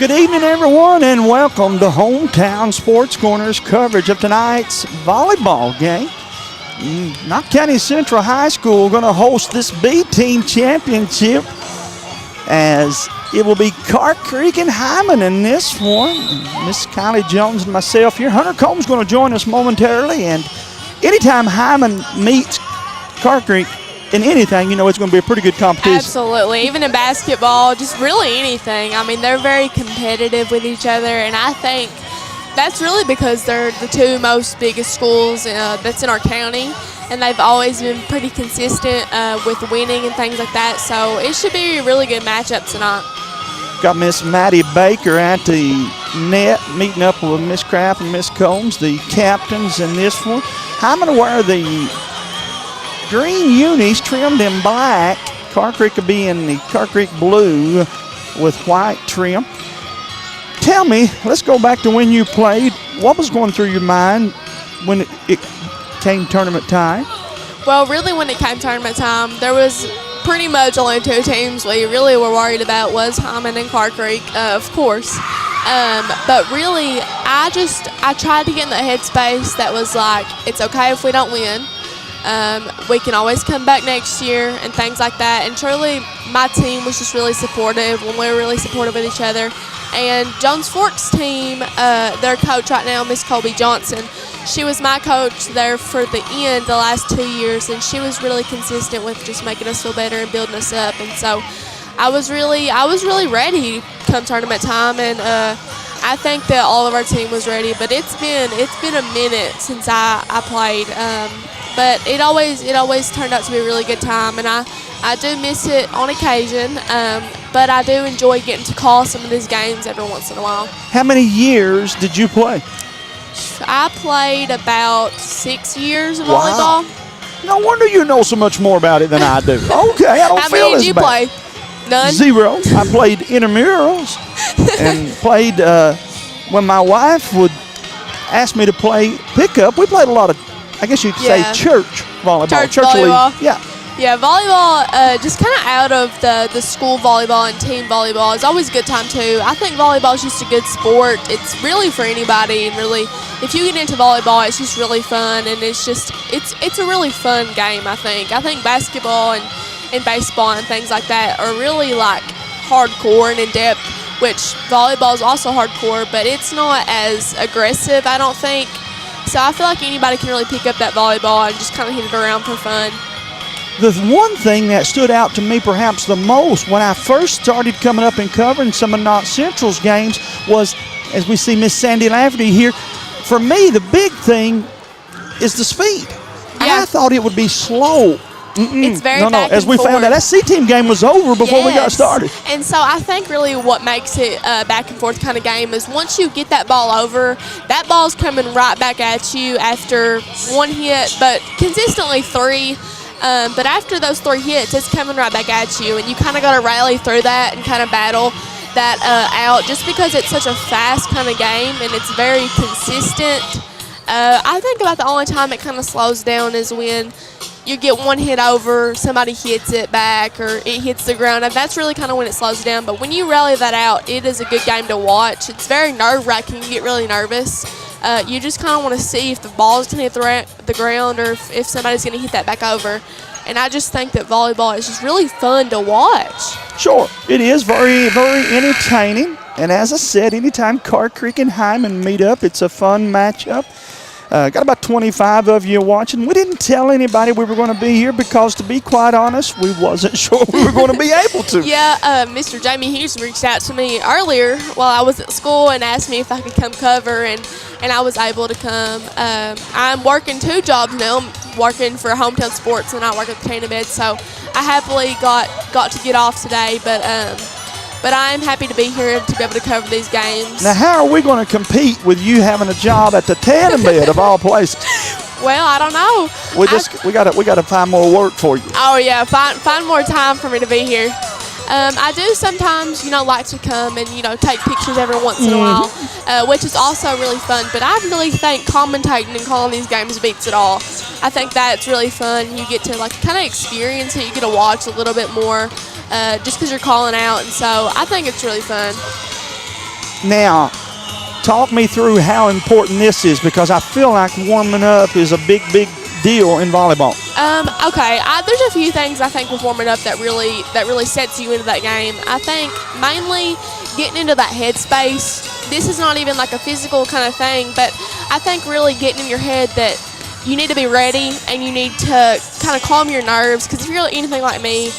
Good evening, everyone, and welcome to Hometown Sports Corner's coverage of tonight's volleyball game. Knott County Central High School going to host this B-Team championship as it will be Carr Creek and Hindman in this one. Miss Kylie Jones and myself here. Hunter Combs going to join us momentarily, and anytime Hindman meets Carr Creek in anything, you know it's going to be a pretty good competition. Absolutely. Even in basketball, just really anything. I mean, they're very competitive with each other, and I think that's really because they're the two most biggest schools that's in our county, and they've always been pretty consistent with winning and things like that. So it should be a really good matchup tonight. Got Miss Maddie Baker at the net, meeting up with Miss Kraft and Miss Combs, the captains in this one. Hindman wear the green unis trimmed in black. Carr Creek will be in the Carr Creek blue with white trim. Tell me, let's go back to when you played. What was going through your mind when it came tournament time? Well, really when it came tournament time, there was pretty much only two teams we really were worried about was Hindman and Carr Creek, of course. But really, I tried to get in the headspace that was like, it's okay if we don't win. We can always come back next year and things like that. And truly, my team was just really supportive when we were really supportive with each other. And Jones Fork's team, their coach right now, Miss Colby Johnson, she was my coach there for the last 2 years, and she was really consistent with just making us feel better and building us up. And so I was really ready come tournament time, and I think that all of our team was ready. But it's been a minute since I played. But it always turned out to be a really good time, and I do miss it on occasion, but I do enjoy getting to call some of these games every once in a while. How many years did you play? I played about 6 years of volleyball. No wonder you know so much more about it than I do. Okay, I don't How feel many as did you bad. play? None? 0. I played intramurals and played when my wife would ask me to play pickup. We played a lot of, I guess you could say, church volleyball. Church volleyball. League. Yeah. Yeah, volleyball, just kind of out of the school volleyball and team volleyball is always a good time too. I think volleyball is just a good sport. It's really for anybody, and really, if you get into volleyball, it's just really fun, and it's a really fun game. I think basketball and baseball and things like that are really like hardcore and in depth, which volleyball is also hardcore, but it's not as aggressive, I don't think. So I feel like anybody can really pick up that volleyball and just kind of hit it around for fun. The one thing that stood out to me perhaps the most when I first started coming up and covering some of Knott Central's games was, as we see Miss Sandy Lafferty here, for me the big thing is the speed. Yeah. I thought it would be slow. It's very back as and we forth. found out, that C-team game was over before we got started. And so I think really what makes it a back and forth kind of game is once you get that ball over, that ball's coming right back at you after one hit, but consistently 3. But after those 3 hits, it's coming right back at you, and you kind of got to rally through that and kind of battle that out just because it's such a fast kind of game and it's very consistent. I think about the only time it kind of slows down is when you get one hit over, somebody hits it back, or it hits the ground. And that's really kind of when it slows down. But when you rally that out, it is a good game to watch. It's very nerve-wracking. You get really nervous. You just kind of want to see if the ball is going to hit the ground or if somebody's going to hit that back over. And I just think that volleyball is just really fun to watch. Sure, it is very, very entertaining. And as I said, anytime Carr Creek and Hindman meet up, it's a fun matchup. Got about 25 of you watching. We didn't tell anybody we were going to be here because, to be quite honest, we wasn't sure we were going to be able to. Yeah, Mr. Jamie Hughes reached out to me earlier while I was at school and asked me if I could come cover, and I was able to come. I'm working 2 jobs now. I'm working for Hometown Sports, and I work at the Canada Bed, so I happily got to get off today, but I am happy to be here to be able to cover these games. Now, how are we going to compete with you having a job at the Tandem Bed of all places? Well, I don't know. We got to find more work for you. Oh yeah, find more time for me to be here. I do sometimes, like to come and, take pictures every once in a while, which is also really fun. But I really think commentating and calling these games beats it all. I think that's really fun. You get to kind of experience it. You get to watch a little bit more. Just because you're calling out, and so I think it's really fun. Now, talk me through how important this is, because I feel like warming up is a big, big deal in volleyball. Okay, there's a few things I think with warming up that really sets you into that game. I think mainly getting into that headspace. This is not even like a physical kind of thing, but I think really getting in your head that you need to be ready and you need to kind of calm your nerves, because if you're anything like me,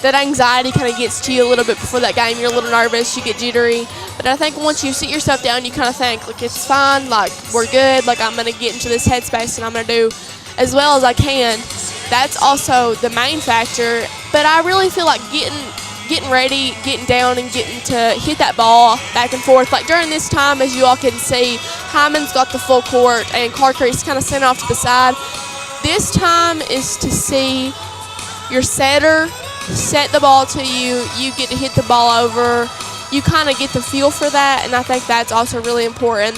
that anxiety kind of gets to you a little bit before that game. You're a little nervous, you get jittery. But I think once you sit yourself down, you kind of think, like, it's fine, like, we're good, like, I'm going to get into this headspace and I'm going to do as well as I can. That's also the main factor. But I really feel like getting ready, getting down, and getting to hit that ball back and forth. Like during this time, as you all can see, Hindman's got the full court and Carr Creek's kind of sent off to the side. This time is to see your setter set the ball to you. You get to hit the ball over. You kind of get the feel for that, and I think that's also really important.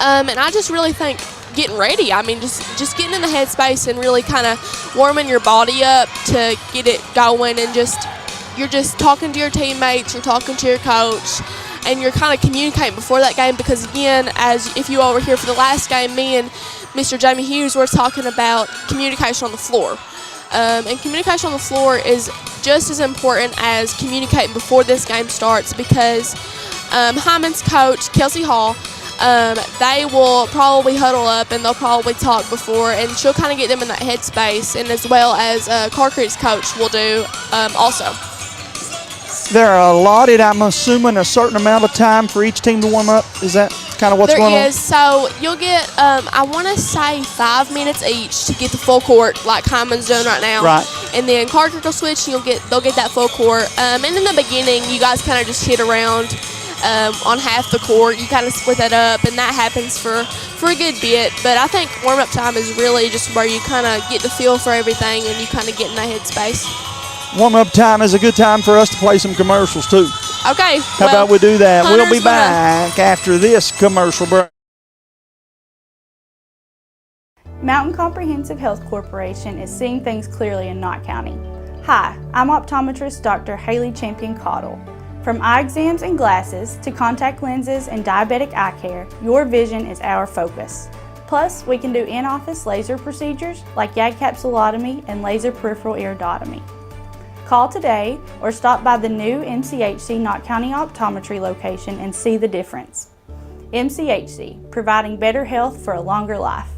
And I just really think getting ready. I mean, just getting in the headspace and really kind of warming your body up to get it going, and you're just talking to your teammates, you're talking to your coach, and you're kind of communicating before that game. Because again, as if you all were here for the last game, me and Mr. Jamie Hughes were talking about communication on the floor. And communication on the floor is just as important as communicating before this game starts, because Hyman's coach, Kelsey Hall, they will probably huddle up and they'll probably talk before, and she'll kind of get them in that headspace, and as well as Carr Creek's coach will do also. They're allotted, I'm assuming, a certain amount of time for each team to warm up. Is that kind of what's going on? There is. So you'll get, I want to say 5 minutes each to get the full court, like Hyman's doing right now. Right. And then Carr Creek will switch, and they'll get that full court. And in the beginning, you guys kind of just hit around on half the court. You kind of split that up, and that happens for a good bit. But I think warm-up time is really just where you kind of get the feel for everything, and you kind of get in that headspace. Warm-up time is a good time for us to play some commercials, too. Okay. How about we do that? We'll be back after this commercial break. Mountain Comprehensive Health Corporation is seeing things clearly in Knott County. Hi, I'm optometrist Dr. Haley Champion Cottle. From eye exams and glasses to contact lenses and diabetic eye care, your vision is our focus. Plus, we can do in-office laser procedures like YAG capsulotomy and laser peripheral iridotomy. Call today or stop by the new MCHC Knott County Optometry location and see the difference. MCHC, providing better health for a longer life.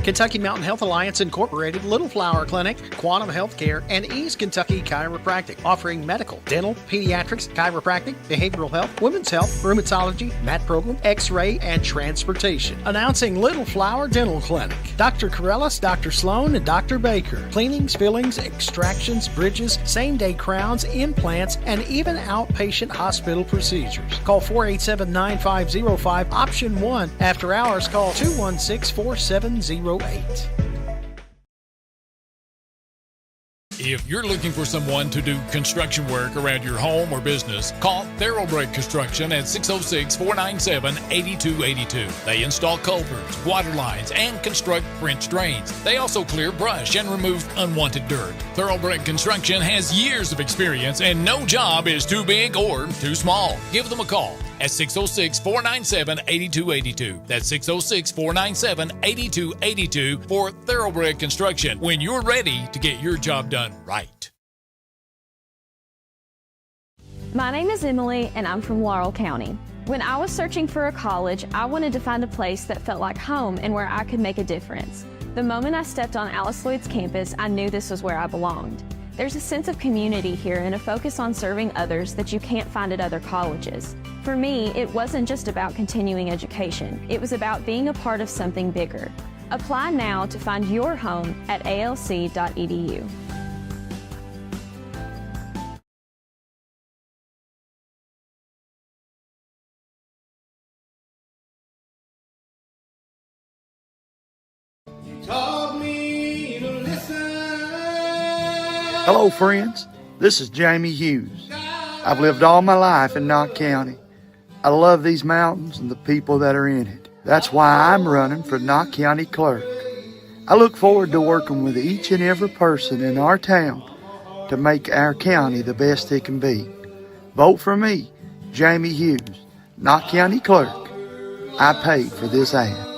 Kentucky Mountain Health Alliance Incorporated, Little Flower Clinic, Quantum Healthcare, and East Kentucky Chiropractic, offering medical, dental, pediatrics, chiropractic, behavioral health, women's health, rheumatology, mat program, x-ray, and transportation. Announcing Little Flower Dental Clinic. Dr. Corellis, Dr. Sloan, and Dr. Baker. Cleanings, fillings, extractions, bridges, same-day crowns, implants, and even outpatient hospital procedures. Call 487-9505, option 1. After hours, call 216-4708. If you're looking for someone to do construction work around your home or business, call Thoroughbred Construction at 606-497-8282. They install culverts, water lines, and construct French drains. They also clear brush and remove unwanted dirt. Thoroughbred Construction has years of experience, and no job is too big or too small. Give them a call at 606-497-8282. That's 606-497-8282 for Thoroughbred Construction, when you're ready to get your job done right. My name is Emily, and I'm from Laurel County. When I was searching for a college, I wanted to find a place that felt like home and where I could make a difference. The moment I stepped on Alice Lloyd's campus, I knew this was where I belonged. There's a sense of community here and a focus on serving others that you can't find at other colleges. For me, it wasn't just about continuing education. It was about being a part of something bigger. Apply now to find your home at alc.edu. Hello, friends. This is Jamie Hughes. I've lived all my life in Knott County. I love these mountains and the people that are in it. That's why I'm running for Knott County Clerk. I look forward to working with each and every person in our town to make our county the best it can be. Vote for me, Jamie Hughes, Knott County Clerk. I paid for this ad.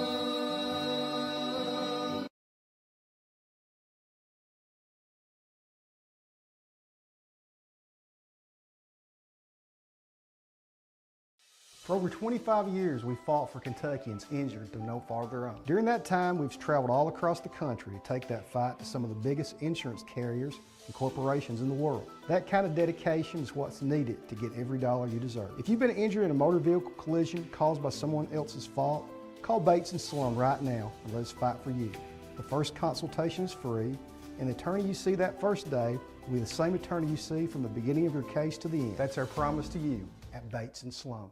For over 25 years, we fought for Kentuckians injured through no fault of their own. During that time, we've traveled all across the country to take that fight to some of the biggest insurance carriers and corporations in the world. That kind of dedication is what's needed to get every dollar you deserve. If you've been injured in a motor vehicle collision caused by someone else's fault, call Bates & Sloan right now and let us fight for you. The first consultation is free, and the attorney you see that first day will be the same attorney you see from the beginning of your case to the end. That's our promise to you at Bates & Sloan.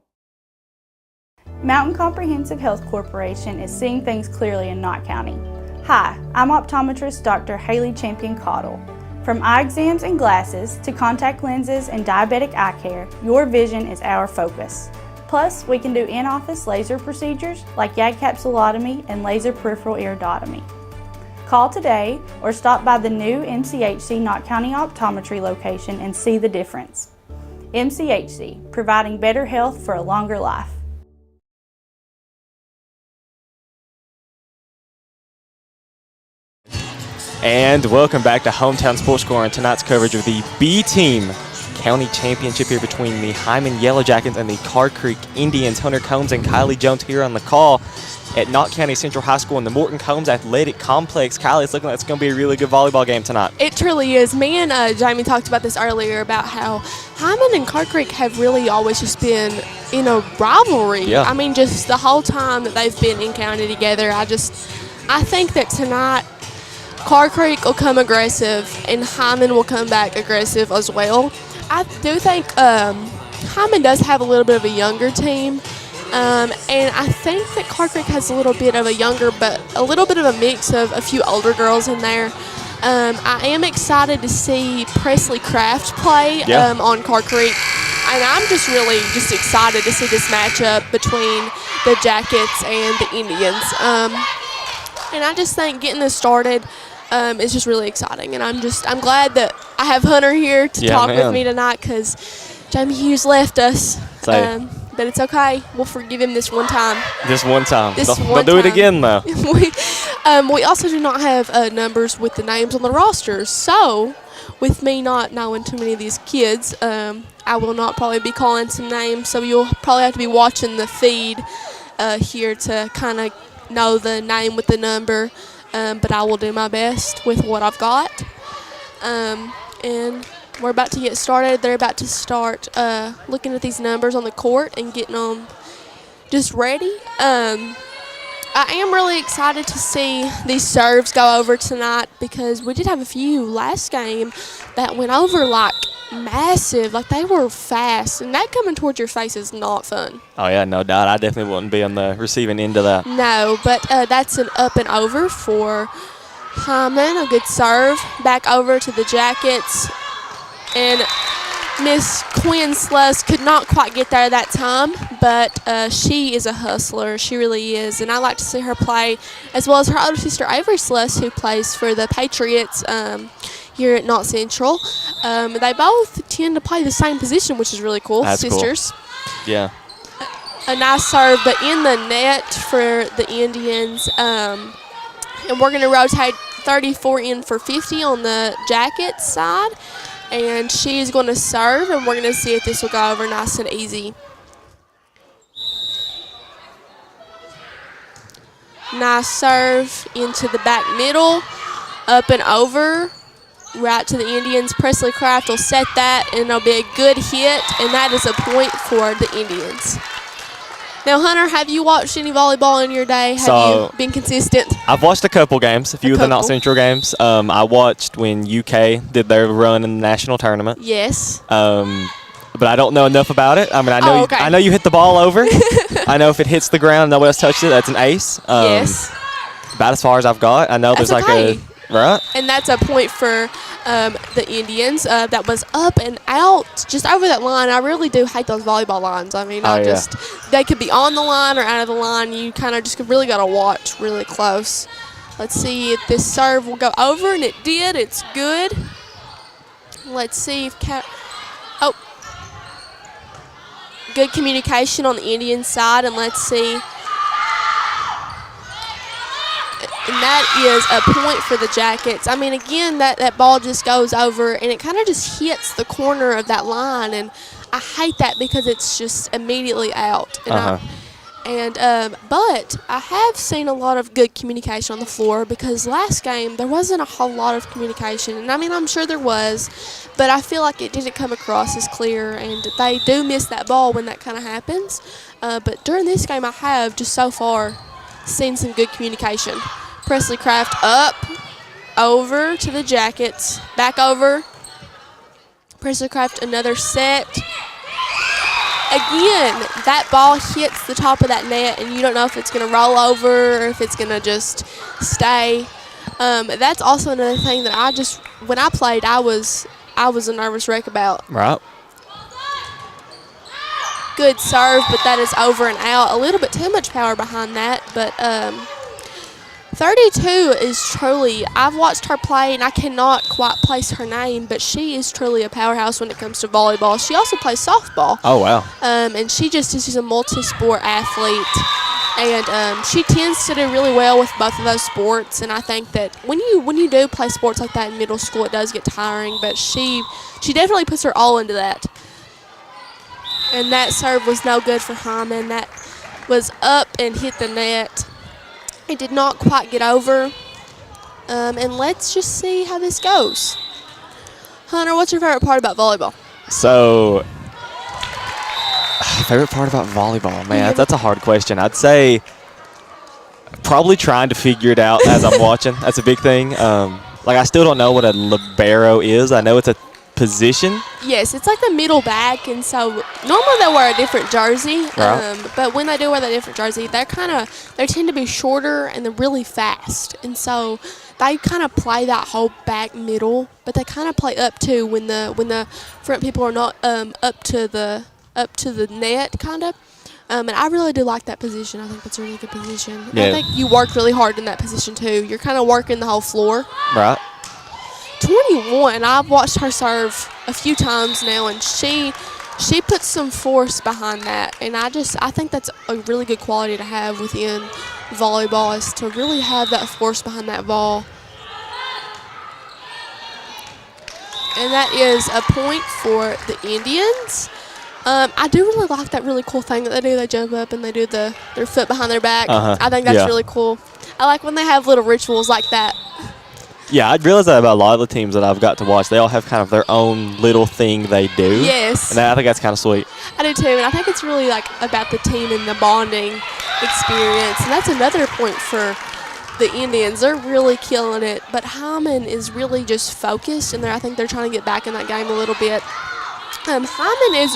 Mountain Comprehensive Health Corporation is seeing things clearly in Knott County. Hi, I'm optometrist Dr. Haley Champion-Cottle. From eye exams and glasses to contact lenses and diabetic eye care, your vision is our focus. Plus, we can do in-office laser procedures like YAG capsulotomy and laser peripheral iridotomy. Call today or stop by the new MCHC Knott County Optometry location and see the difference. MCHC, providing better health for a longer life. And welcome back to Hometown Sports Score and tonight's coverage of the B-Team County Championship here between the Hindman Yellow Jackets and the Carr Creek Indians. Hunter Combs and Kylie Jones here on the call at Knott County Central High School in the Morton Combs Athletic Complex. Kylie, it's looking like it's going to be a really good volleyball game tonight. It truly is. Me and Jamie talked about this earlier about how Hindman and Carr Creek have really always just been in a rivalry. Yeah. I mean, just the whole time that they've been in county together, I think that tonight Carr Creek will come aggressive and Hindman will come back aggressive as well. I do think Hindman does have a little bit of a younger team, and I think that Carr Creek has a little bit of a younger, but a little bit of a mix of a few older girls in there. I am excited to see Presley Craft play on Carr Creek, and I'm just really excited to see this matchup between the Jackets and the Indians. And I just think getting this started is just really exciting, and I'm glad that I have Hunter here to talk with me tonight because Jamie Hughes left us. But it's okay. We'll forgive him this one time. Don't do it again, though. We also do not have numbers with the names on the rosters. So, with me not knowing too many of these kids, I will not probably be calling some names. So, you'll probably have to be watching the feed here to kind of know the name with the number. But I will do my best with what I've got. And we're about to get started. They're about to start looking at these numbers on the court and getting them just ready. I am really excited to see these serves go over tonight because we did have a few last game that went over like massive, like they were fast, and that coming towards your face is not fun. Oh, yeah, no doubt. I definitely wouldn't be on the receiving end of that. No, but that's an up and over for Hyman. A good serve. Back over to the Jackets. And Miss Quinn Sluss could not quite get there that time, but she is a hustler. She really is. And I like to see her play, as well as her older sister, Avery Sluss, who plays for the Patriots here at Knott Central. They both tend to play the same position, which is really cool. That's sisters. Cool. Yeah. A nice serve, but in the net for the Indians. And we're going to rotate 34 in for 50 on the Jackets side. And she is going to serve, and we're going to see if this will go over nice and easy. Nice serve into the back middle, up and over, right to the Indians. Presley Craft will set that, and it'll be a good hit, and that is a point for the Indians. Now, Hunter, have you watched any volleyball in your day? Have you been consistent? I've watched a couple games, a few of the Knott Central games. I watched when UK did their run in the national tournament. Yes. But I don't know enough about it. I mean, I know you hit the ball over. I know if it hits the ground, nobody else touched it, that's an ace. Yes. About as far as I've got. I know there's like Right. And that's a point for the Indians. That was up and out, just over that line. I really do hate those volleyball lines. I mean, they could be on the line or out of the line. You kind of just really got to watch really close. Let's see if this serve will go over, and it did. It's good. Let's see if good communication on the Indian side, and let's see. And that is a point for the Jackets. I mean, again, that ball just goes over, and it kind of just hits the corner of that line, and I hate that because it's just immediately out. And but I have seen a lot of good communication on the floor, because last game there wasn't a whole lot of communication. And I mean, I'm sure there was, but I feel like it didn't come across as clear, and they do miss that ball when that kind of happens. But during this game, I have just so far seen some good communication. Presley Craft up, over to the Jackets, back over. Presley Craft another set. Again, that ball hits the top of that net, and you don't know if it's going to roll over or if it's going to just stay. That's also another thing that when I played, I was a nervous wreck about. Right. Good serve, but that is over and out. A little bit too much power behind that, but 32 is truly, I've watched her play, and I cannot quite place her name, but she is truly a powerhouse when it comes to volleyball. She also plays softball. Oh, wow. And she's a multi-sport athlete, and she tends to do really well with both of those sports. And I think that when you do play sports like that in middle school, it does get tiring, but she definitely puts her all into that. And that serve was no good for Hindman. That was up and hit the net. It did not quite get over. And let's just see how this goes. Hunter, what's your favorite part about volleyball? So, favorite part about volleyball? Man, that's a hard question. I'd say probably trying to figure it out as I'm watching. That's a big thing. I still don't know what a libero is. I know it's a position. Yes, it's like the middle back, and so normally they wear a different jersey, right. But when they do wear that different jersey, they tend to be shorter and they're really fast, and so they kind of play that whole back middle, but they kind of play up too when the front people are not up to the net kind of. And I really do like that position. I think that's a really good position. Yeah. I think you work really hard in that position too. You're kind of working the whole floor. Right. 21, I've watched her serve a few times now, and she puts some force behind that, and I think that's a really good quality to have within volleyball, is to really have that force behind that ball. And that is a point for the Indians. I do really like that really cool thing that they do. They jump up and they do their foot behind their back. I think that's really cool. I like when they have little rituals like that. Yeah, I realize that about a lot of the teams that I've got to watch. They all have kind of their own little thing they do. Yes. And I think that's kind of sweet. I do too, and I think it's really about the team and the bonding experience. And that's another point for the Indians. They're really killing it, but Hindman is really just focused, and I think they're trying to get back in that game a little bit. Hindman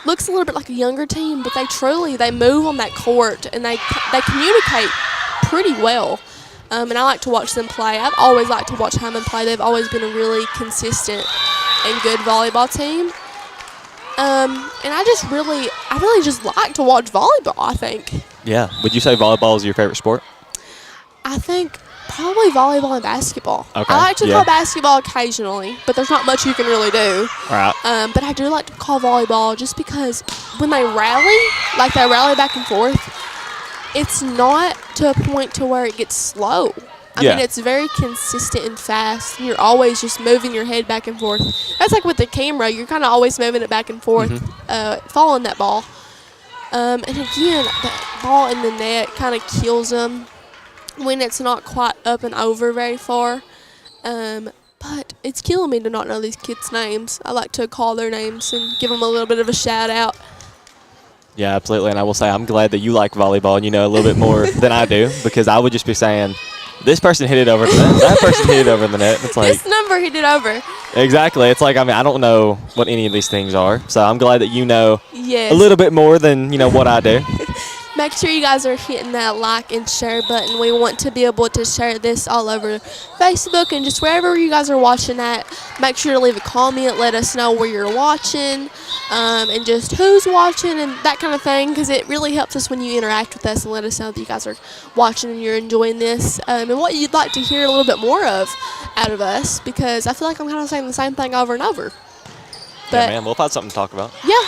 looks a little bit like a younger team, but they move on that court, and they communicate pretty well. And I like to watch them play. I've always liked to watch Hindman play. They've always been a really consistent and good volleyball team. And I really just like to watch volleyball, I think. Yeah. Would you say volleyball is your favorite sport? I think probably volleyball and basketball. Okay. I like to call basketball occasionally, but there's not much you can really do. Right. But I do like to call volleyball just because when they rally back and forth, it's not to a point to where it gets slow. I mean, it's very consistent and fast. You're always just moving your head back and forth. That's like with the camera. You're kind of always moving it back and forth, following that ball. And again, that ball in the net kind of kills them when it's not quite up and over very far. But it's killing me to not know these kids' names. I like to call their names and give them a little bit of a shout out. Yeah, absolutely. And I will say I'm glad that you like volleyball and you know a little bit more than I do, because I would just be saying, this person hit it over the net, that person hit it over the net. It's like, this number hit it over. Exactly. It's like, I don't know what any of these things are. So I'm glad that you know Yes. a little bit more than, what I do. make sure you guys are hitting that like and share button. We want to be able to share this all over Facebook and just wherever you guys are watching at. Make sure to leave a comment. Let us know where you're watching and just who's watching and that kind of thing, because it really helps us when you interact with us and let us know that you guys are watching and you're enjoying this and what you'd like to hear a little bit more of out of us, because I feel like I'm kind of saying the same thing over and over. But yeah, man, we'll find something to talk about. Yeah.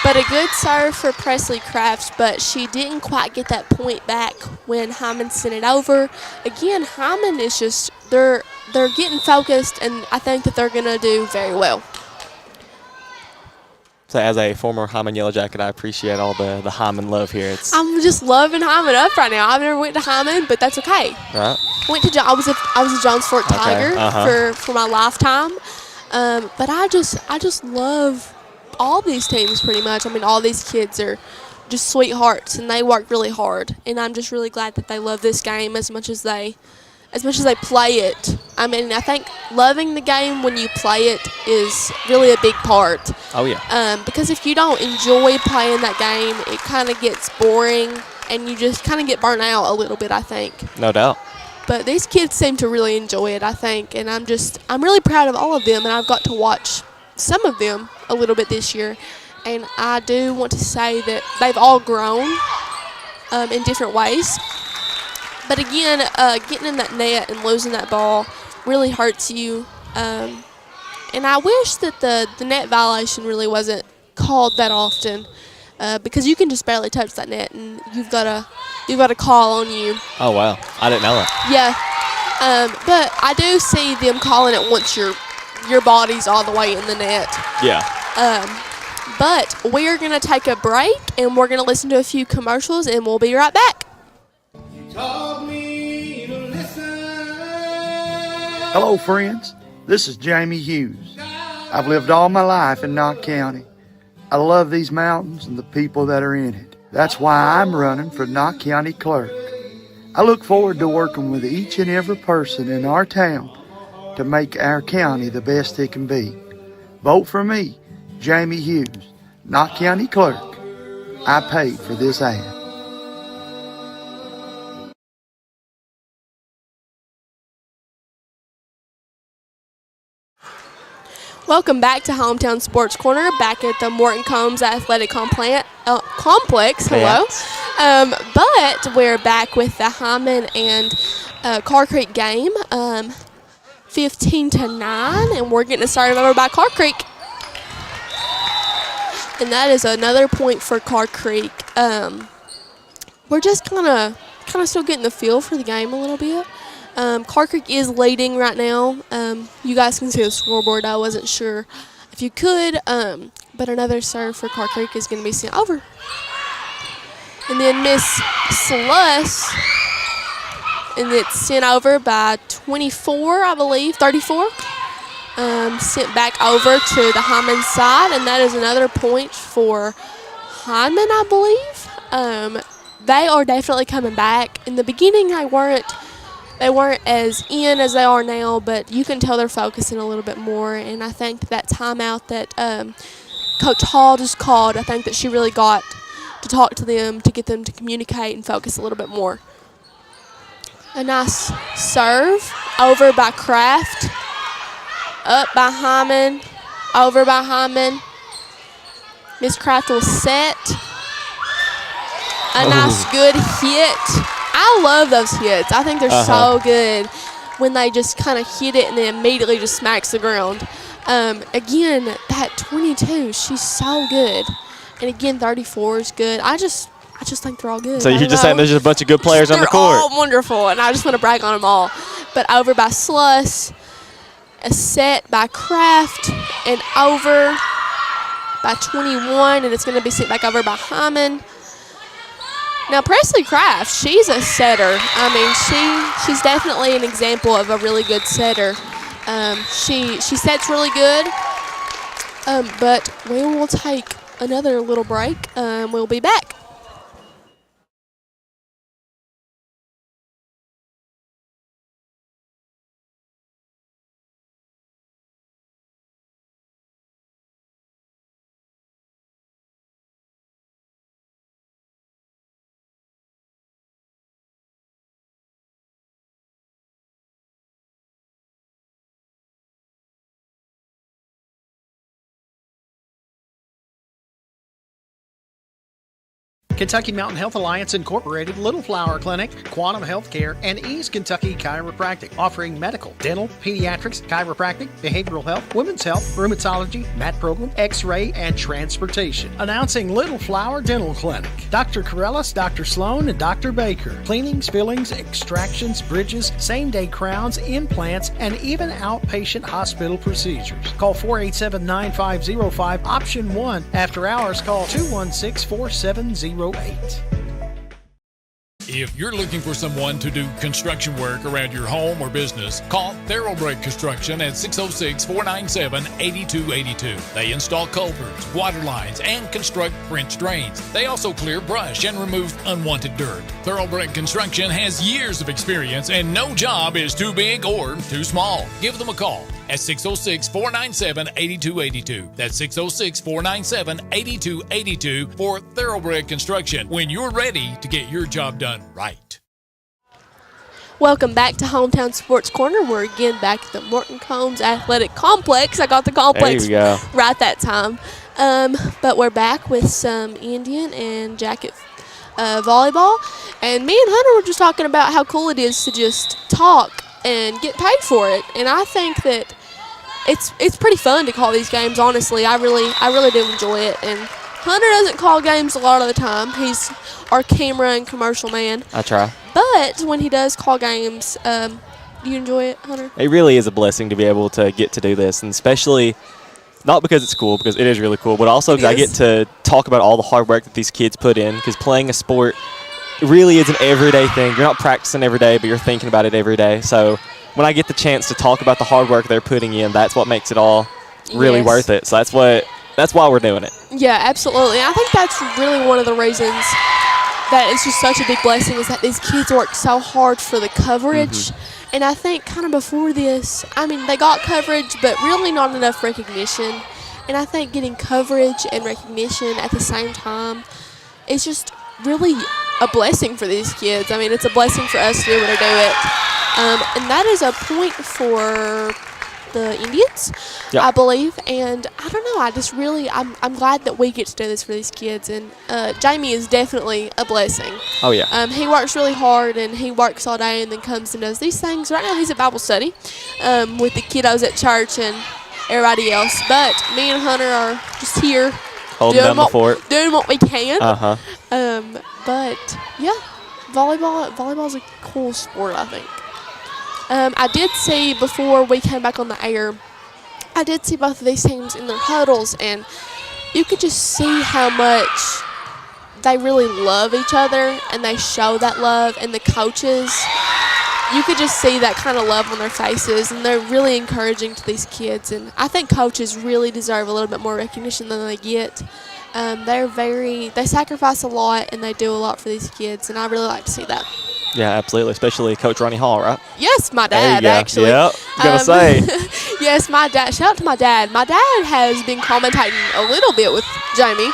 But a good serve for Presley Crafts, but she didn't quite get that point back when Hyman sent it over. Again, Hyman is just, they're getting focused, and I think that they're going to do very well. So as a former Hyman Yellow Jacket, I appreciate all the Hyman love here. I'm just loving Hyman up right now. I've never went to Hyman, but that's okay. Right. I was a Jones Fork Tiger for my lifetime. But I just love all these teams pretty much. I mean, all these kids are just sweethearts, and they work really hard. And I'm just really glad that they love this game as much as they play it. I mean, I think loving the game when you play it is really a big part. Oh, yeah. Because if you don't enjoy playing that game, it kind of gets boring, and you just kind of get burnt out a little bit, I think. No doubt. But these kids seem to really enjoy it, I think, and I'm really proud of all of them, and I've got to watch some of them a little bit this year, and I do want to say that they've all grown in different ways. But again, getting in that net and losing that ball really hurts you, and I wish that the net violation really wasn't called that often, because you can just barely touch that net, and you've got a call on you. Oh, wow. I didn't know that. Yeah. But I do see them calling it once your body's all the way in the net. Yeah. But we are going to take a break, and we're going to listen to a few commercials, and we'll be right back. Hello, friends. This is Jamie Hughes. I've lived all my life in Knott County. I love these mountains and the people that are in it. That's why I'm running for Knott County Clerk. I look forward to working with each and every person in our town to make our county the best it can be. Vote for me, Jamie Hughes, Knott County Clerk. I paid for this ad. Welcome back to Hometown Sports Corner, back at the Morton Combs Athletic Complex. Hello. But we're back with the Hyman and Carr Creek game, 15-9, and we're getting it started over by Carr Creek. And that is another point for Carr Creek. We're just kind of still getting the feel for the game a little bit. Carr Creek is leading right now. You guys can see the scoreboard. I wasn't sure if you could, but another serve for Carr Creek is going to be sent over. And then Miss Sluss, and it's sent over by 24, I believe, 34. Sent back over to the Hyman side, and that is another point for Hyman, I believe. They are definitely coming back. In the beginning, they weren't as in as they are now, but you can tell they're focusing a little bit more. And I think that timeout that Coach Hall just called, I think that she really got to talk to them to get them to communicate and focus a little bit more. A nice serve over by Kraft, up by Hyman, over by Hyman. Miss Kraft will set. A nice good hit. I love those hits. I think they're so good when they just kind of hit it and then immediately just smacks the ground. Again, that 22, she's so good. And again, 34 is good. I just think they're all good. So you're just saying there's just a bunch of good players on the court. They're all wonderful, and I just want to brag on them all. But over by Sluss, a set by Kraft, and over by 21, and it's going to be sent back over by Hyman. Now, Presley Kraft, she's a setter. I mean, she's definitely an example of a really good setter. She sets really good, but we will take another little break. We'll be back. Kentucky Mountain Health Alliance Incorporated, Little Flower Clinic, Quantum Healthcare, and East Kentucky Chiropractic, offering medical, dental, pediatrics, chiropractic, behavioral health, women's health, rheumatology, mat program, x-ray, and transportation. Announcing Little Flower Dental Clinic. Dr. Corellis, Dr. Sloan, and Dr. Baker. Cleanings, fillings, extractions, bridges, same-day crowns, implants, and even outpatient hospital procedures. Call 487-9505, option 1. After hours, call 216-4708. If you're looking for someone to do construction work around your home or business, call Thoroughbred Construction at 606-497-8282. They install culverts, water lines, and construct French drains. They also clear brush and remove unwanted dirt. Thoroughbred Construction has years of experience, and no job is too big or too small. Give them a call at 606-497-8282. That's 606-497-8282 for Thoroughbred Construction when you're ready to get your job done right. Welcome back to Hometown Sports Corner. We're again back at the Morton Combs Athletic Complex. I got the complex right that time. But we're back with some Indian and jacket volleyball. And me and Hunter were just talking about how cool it is to just talk and get paid for it. And I think that it's pretty fun to call these games, honestly. I really do enjoy it. And Hunter doesn't call games a lot of the time. He's our camera and commercial man. I try. But when he does call games, do you enjoy it, Hunter? It really is a blessing to be able to get to do this, and especially not because it's cool, because it is really cool, but also because I get to talk about all the hard work that these kids put in, because playing a sport really is an everyday thing. You're not practicing every day, but you're thinking about it every day. So when I get the chance to talk about the hard work they're putting in, that's what makes it all really worth it. So that's why we're doing it. Yeah, absolutely. I think that's really one of the reasons that it's just such a big blessing, is that these kids work so hard for the coverage. And I think kind of before this, I mean, they got coverage, but really not enough recognition. And I think getting coverage and recognition at the same time is just really a blessing for these kids. I mean, it's a blessing for us to be able to do it. And that is a point for the Indians, I believe. And I don't know, I'm glad that we get to do this for these kids. And Jamie is definitely a blessing. Oh, yeah. He works really hard, and he works all day and then comes and does these things. Right now he's at Bible study with the kiddos at church and everybody else. But me and Hunter are just here holding down the fort, doing what we can. But yeah, volleyball is a cool sport, I think. I did see, before we came back on the air, I did see both of these teams in their huddles, and you could just see how much they really love each other, and they show that love. And the coaches, you could just see that kind of love on their faces, and they're really encouraging to these kids. And I think coaches really deserve a little bit more recognition than they get. They sacrifice a lot, and they do a lot for these kids, and I really like to see that. Yeah, absolutely, especially Coach Ronnie Hall, right? Yes, my dad, actually. Yep, gonna say. Yes, my dad. Shout out to my dad. My dad has been commentating a little bit with Jamie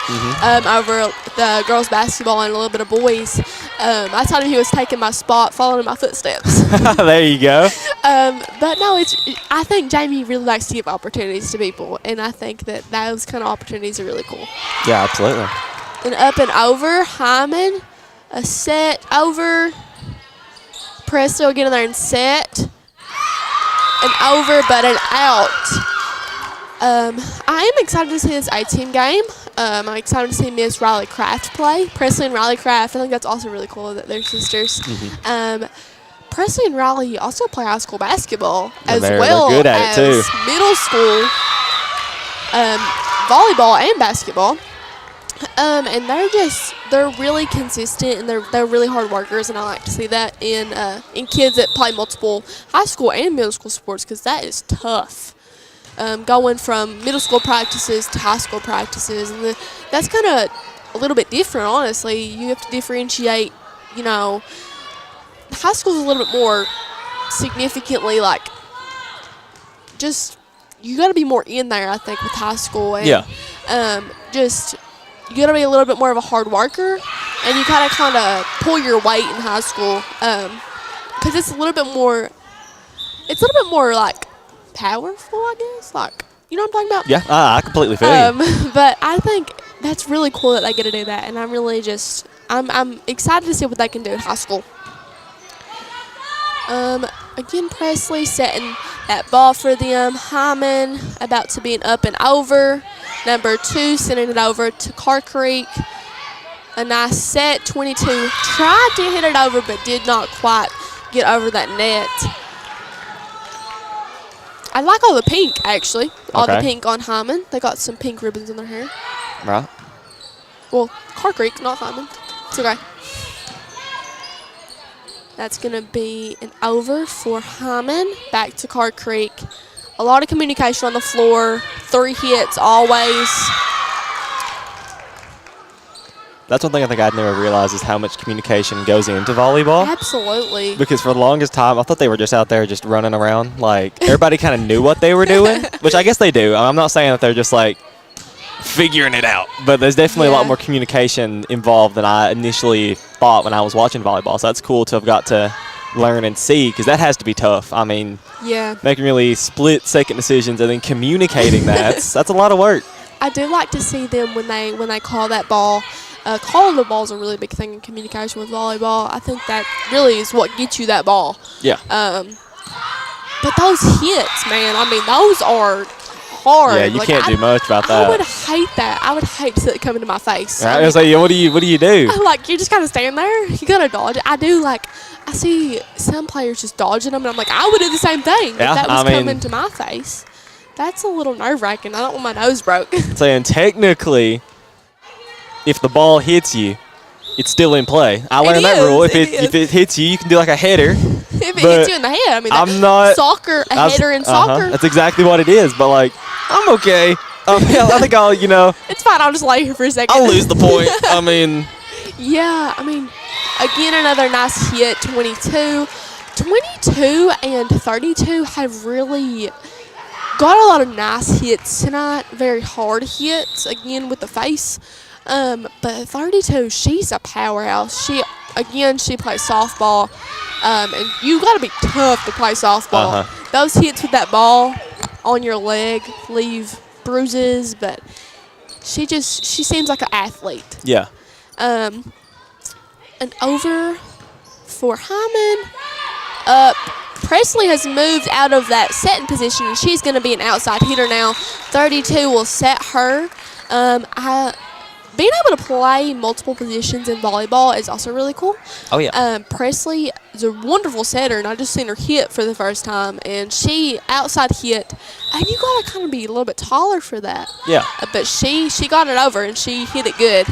over the girls' basketball and a little bit of boys. I told him he was taking my spot, following in my footsteps. There you go. But no, I think Jamie really likes to give opportunities to people, and I think that those kind of opportunities are really cool. Yeah, absolutely. And up and over, Hyman, a set over. Presley will get in there and set. An over, but an out. I am excited to see this A-team game. I'm excited to see Miss Riley Craft play. Presley and Riley Craft, I think that's also really cool that they're sisters. Presley and Riley also play high school basketball as well good at as it too. Middle school volleyball and basketball. And they're really consistent, and they're really hard workers, and I like to see that in kids that play multiple high school and middle school sports, because that is tough. Going from middle school practices to high school practices, and that's kind of a little bit different, honestly. You have to differentiate, high school is a little bit more significantly, you got to be more in there, I think, with high school. And, you got to be a little bit more of a hard worker, and you kind of pull your weight in high school, because it's a little bit more powerful, I guess. You know what I'm talking about? Yeah, I completely feel you. But I think that's really cool that they get to do that, and I'm really just I'm excited to see what they can do in high school. Again, Presley setting that ball for them. Hyman about to be an up and over. Number 2 sending it over to Carr Creek. A nice set. 22 tried to hit it over, but did not quite get over that net. I like all the pink, actually. All the pink on Hyman. They got some pink ribbons in their hair. Right. Well, Carr Creek, not Hyman. It's okay. That's going to be an over for Hyman. Back to Carr Creek. A lot of communication on the floor. 3 hits always. That's one thing I think I'd never realized is how much communication goes into volleyball. Absolutely. Because for the longest time, I thought they were just out there just running around. Like, everybody kind of knew what they were doing, which I guess they do. I'm not saying that they're just, like, figuring it out. But there's definitely a lot more communication involved than I initially thought when I was watching volleyball. So that's cool to have got to learn and see, because that has to be tough. I mean, making really split-second decisions and then communicating that's a lot of work. I do like to see them when they call that ball. Calling the ball is a really big thing in communication with volleyball. I think that really is what gets you that ball. Yeah. But those hits, man, I mean, those are hard. Yeah, you can't do much about that. I would hate that. I would hate to see it come into my face. I was like, what do you do? Like, you just kind of stand there. You got to dodge it. I see some players just dodging them, and I'm like, I would do the same thing if that was coming to my face. That's a little nerve-wracking. I don't want my nose broke. Saying technically, if the ball hits you, it's still in play. I learned that rule. If it hits you, you can do like a header. If it hits you in the head, I mean, soccer, a header in soccer. That's exactly what it is. But like, I'm okay. I think I'll, It's fine. I'll just lay here for a second. I'll lose the point. I mean. Yeah, I mean, again, another nice hit, 22. 22 and 32 have really got a lot of nice hits tonight. Very hard hits, again, with the face. But 32, she's a powerhouse. She plays softball, and you got to be tough to play softball. Those hits with that ball on your leg leave bruises, but she seems like an athlete. Yeah. An over for Hyman. Presley has moved out of that setting position, and she's going to be an outside hitter now. 32 will set her. Being able to play multiple positions in volleyball is also really cool. Oh, yeah. Presley is a wonderful setter, and I just seen her hit for the first time, and she outside hit, and you got to kind of be a little bit taller for that. Yeah. But she got it over, and she hit it good.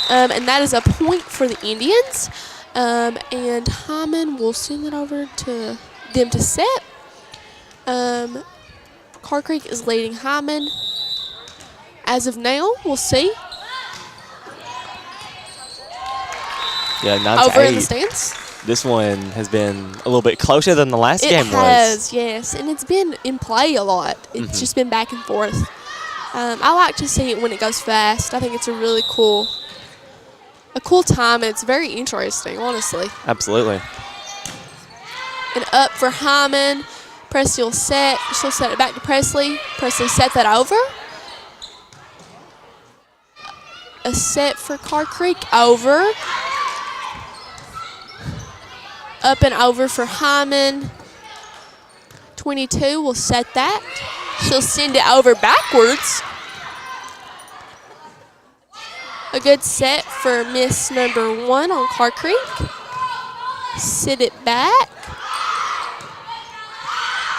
And that is a point for the Indians. And Hyman will send it over to them to set. Carr Creek is leading Hyman. As of now, we'll see. Yeah, 9-8. Over in the stands. This one has been a little bit closer than the last game was. It has, yes. And it's been in play a lot. It's just been back and forth. I like to see it when it goes fast. I think it's a really cool time. It's very interesting, honestly. Absolutely. And up for Hyman. Presley will set. She'll set it back to Presley. Presley set that over. A set for Carr Creek. Over. Up and over for Hyman. 22 will set that. She'll send it over backwards. A good set for miss number 1 on Carr Creek. Sit it back.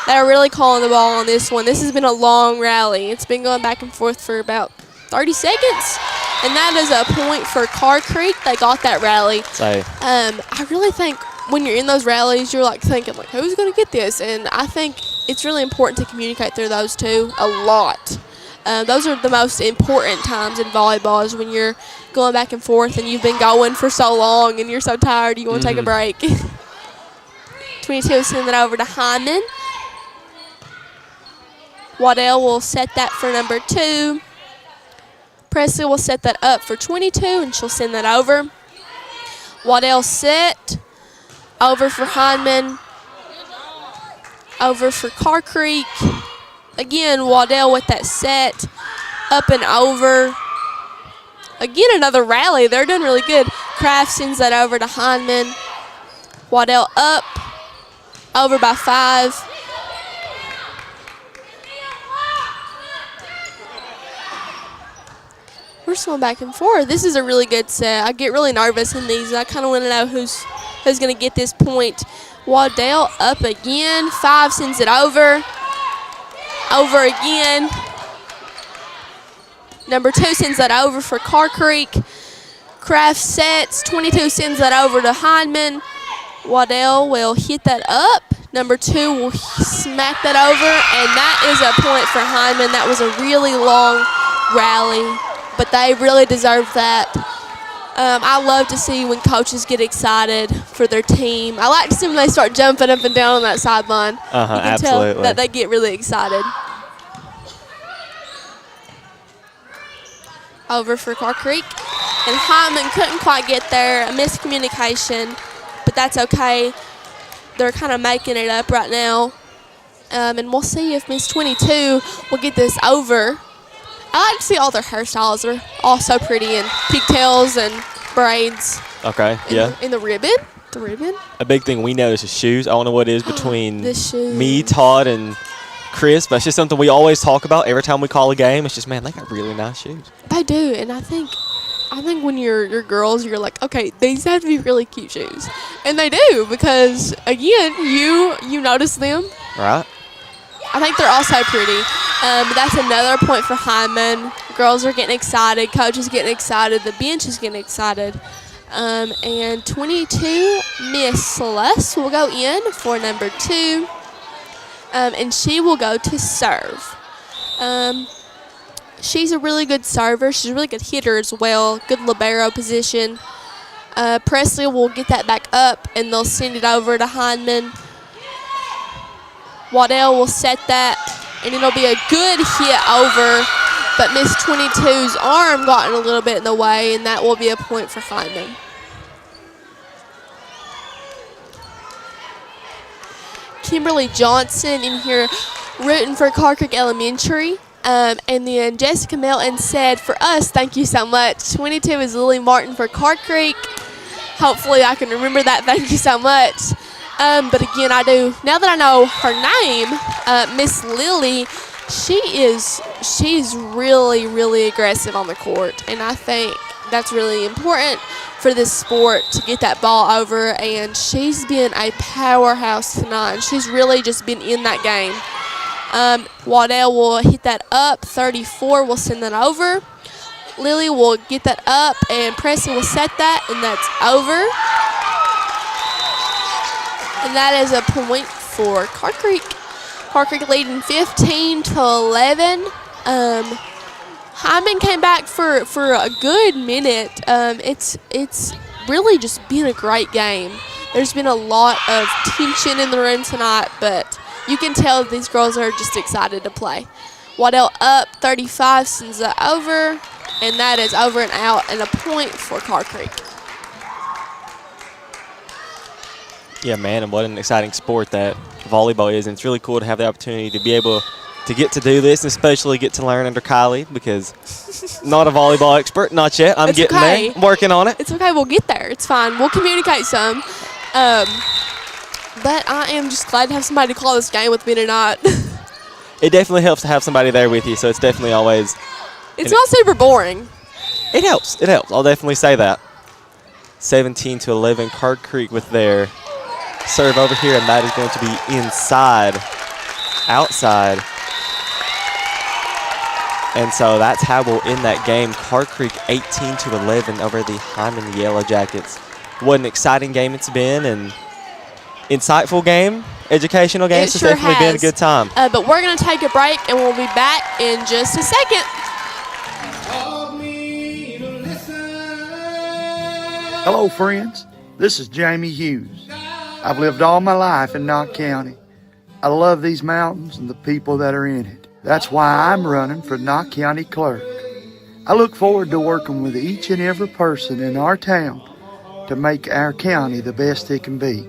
They're really calling the ball on this one. This has been a long rally. It's been going back and forth for about 30 seconds. And that is a point for Carr Creek. They got that rally. I really think when you're in those rallies, you're like thinking, like, who's going to get this? And I think it's really important to communicate through those two a lot. Those are the most important times in volleyball, is when you're going back and forth and you've been going for so long and you're so tired you want to take a break. 22 send it over to Hyman. Waddell will set that for number 2. Presley will set that up for 22, and she'll send that over. Waddell set. Over for Hindman. Over for Carr Creek. Again, Waddell with that set. Up and over. again, another rally. They're doing really good. Kraft sends that over to Hindman. Waddell up, over by 5. We're still back and forth. This is a really good set. I get really nervous in these. I kind of want to know who's going to get this point. Waddell up again. 5 sends it over. Over again. Number 2 sends that over for Carr Creek. Kraft sets. 22 sends that over to Hindman. Waddell will hit that up. Number 2 will smack that over, and that is a point for Hindman. That was a really long rally, but they really deserve that. I love to see when coaches get excited for their team. I like to see when they start jumping up and down on that sideline. You can absolutely. tell that they get really excited. Over for Carr Creek. And Hindman couldn't quite get there. A miscommunication, but that's okay. They're kind of making it up right now. And we'll see if Miss 22 will get this over. I like to see all their hairstyles. They're all so pretty, and pigtails and braids. Okay, yeah. In the ribbon. The ribbon. A big thing we notice is shoes. I don't know what it is between The shoes. me, Todd, and Chris, but it's just something we always talk about every time we call a game. It's just, man, they got really nice shoes. They do, and I think when you're girls, you're like, okay, these have to be really cute shoes, and they do, because again, you notice them. Right. I think they're all so pretty. That's another point for Hindman. Girls are getting excited. Coach is getting excited. The bench is getting excited. And 22, Miss Celeste will go in for number 2. And she will go to serve. She's a really good server. She's a really good hitter as well. Good libero position. Presley will get that back up, and they'll send it over to Hindman. Waddell will set that, and it'll be a good hit over, but Miss 22's arm got in a little bit in the way, and that will be a point for Hindman. Kimberly Johnson in here rooting for Carr Creek Elementary. And then Jessica Melton said, for us, thank you so much. 22 is Lily Martin for Carr Creek. Hopefully I can remember that. Thank you so much. But again, I do. Now that I know her name, Miss Lily, she's really, really aggressive on the court. And I think that's really important for this sport to get that ball over. And she's been a powerhouse tonight. She's really just been in that game. Waddell will hit that up. 34 will send that over. Lily will get that up, and Presley will set that, and that's over. And that is a point for Carr Creek. Carr Creek leading 15-11. Hindman came back for a good minute. It's really just been a great game. There's been a lot of tension in the room tonight, but you can tell these girls are just excited to play. Waddell up, 35, sends that over, and that is over and out, and a point for Carr Creek. Yeah, man, and what an exciting sport that volleyball is. And it's really cool to have the opportunity to be able to get to do this, and especially get to learn under Kylie, because not a volleyball expert, not yet. I'm getting there, working on it. It's okay, we'll get there. It's fine. We'll communicate some. But I am just glad to have somebody to call this game with me tonight. It definitely helps to have somebody there with you, so it's definitely always... It's not super boring. It helps. It helps. I'll definitely say that. 17-11, Carr Creek with their serve over here, and that is going to be inside, outside. And so that's how we'll end that game. Carr Creek 18-11 over the Hindman Yellow Jackets. What an exciting game it's been, and insightful game, educational game. It It's sure definitely been a good time. But we're going to take a break, and we'll be back in just a second. Hello, friends. This is Jamie Hughes. I've lived all my life in Knott County. I love these mountains and the people that are in it. That's why I'm running for Knott County Clerk. I look forward to working with each and every person in our town to make our county the best it can be.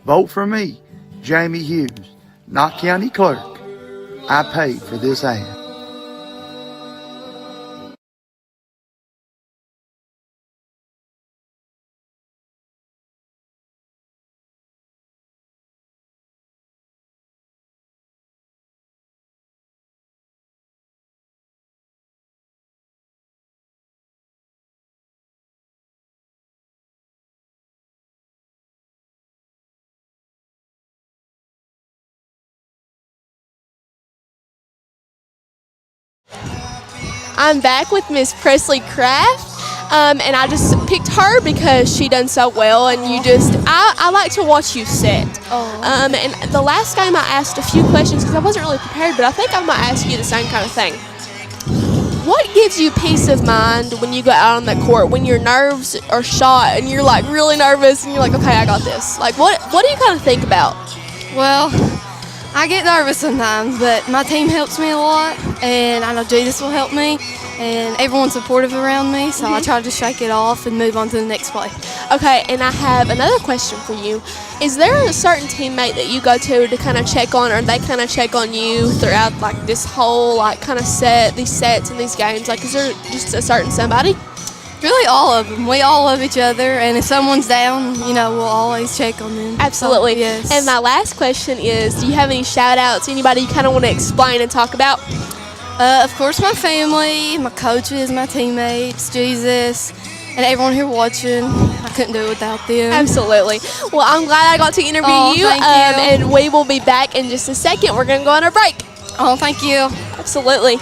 Vote for me, Jamie Hughes, Knott County Clerk. I paid for this ad. I'm back with Miss Presley Kraft. And I just picked her because she done so well, and I like to watch you set. And the last game I asked a few questions because I wasn't really prepared, but I think I might ask you the same kind of thing. What gives you peace of mind when you go out on the court, when your nerves are shot and you're like really nervous and you're like, okay, I got this? Like, what do you kind of think about? Well, I get nervous sometimes, but my team helps me a lot, and I know Jesus will help me, and everyone's supportive around me, so I try to shake it off and move on to the next play. Okay, and I have another question for you. Is there a certain teammate that you go to kind of check on, or they kind of check on you throughout like this whole like kind of these sets and these games? Like, is there just a certain somebody? Really, all of them. We all love each other, and if someone's down, we'll always check on them. Absolutely. So, yes. And my last question is, do you have any shout-outs, anybody you kind of want to explain and talk about? Of course, my family, my coaches, my teammates, Jesus, and everyone here watching. I couldn't do it without them. Absolutely. Well, I'm glad I got to interview you. Thank you. And we will be back in just a second. We're going to go on a break. Oh, thank you. Absolutely.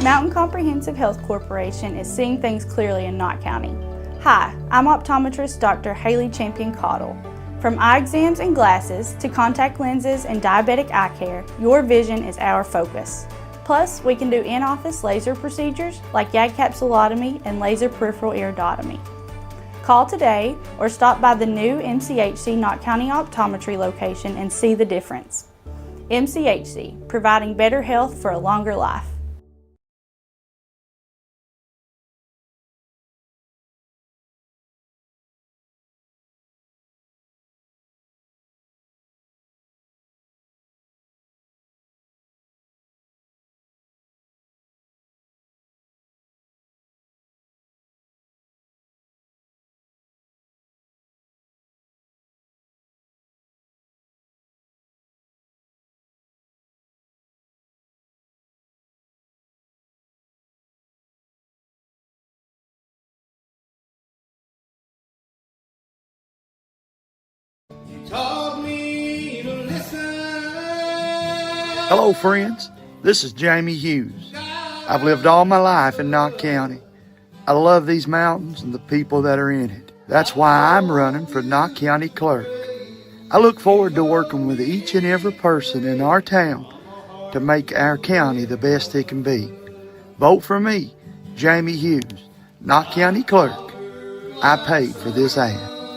Mountain Comprehensive Health Corporation is seeing things clearly in Knott County. Hi, I'm optometrist Dr. Haley Champion-Cottle. From eye exams and glasses to contact lenses and diabetic eye care, your vision is our focus. Plus, we can do in-office laser procedures like YAG capsulotomy and laser peripheral iridotomy. Call today or stop by the new MCHC Knott County Optometry location and see the difference. MCHC, providing better health for a longer life. Hello, friends. This is Jamie Hughes. I've lived all my life in Knott County. I love these mountains and the people that are in it. That's why I'm running for Knott County Clerk. I look forward to working with each and every person in our town to make our county the best it can be. Vote for me, Jamie Hughes, Knott County Clerk. I paid for this ad.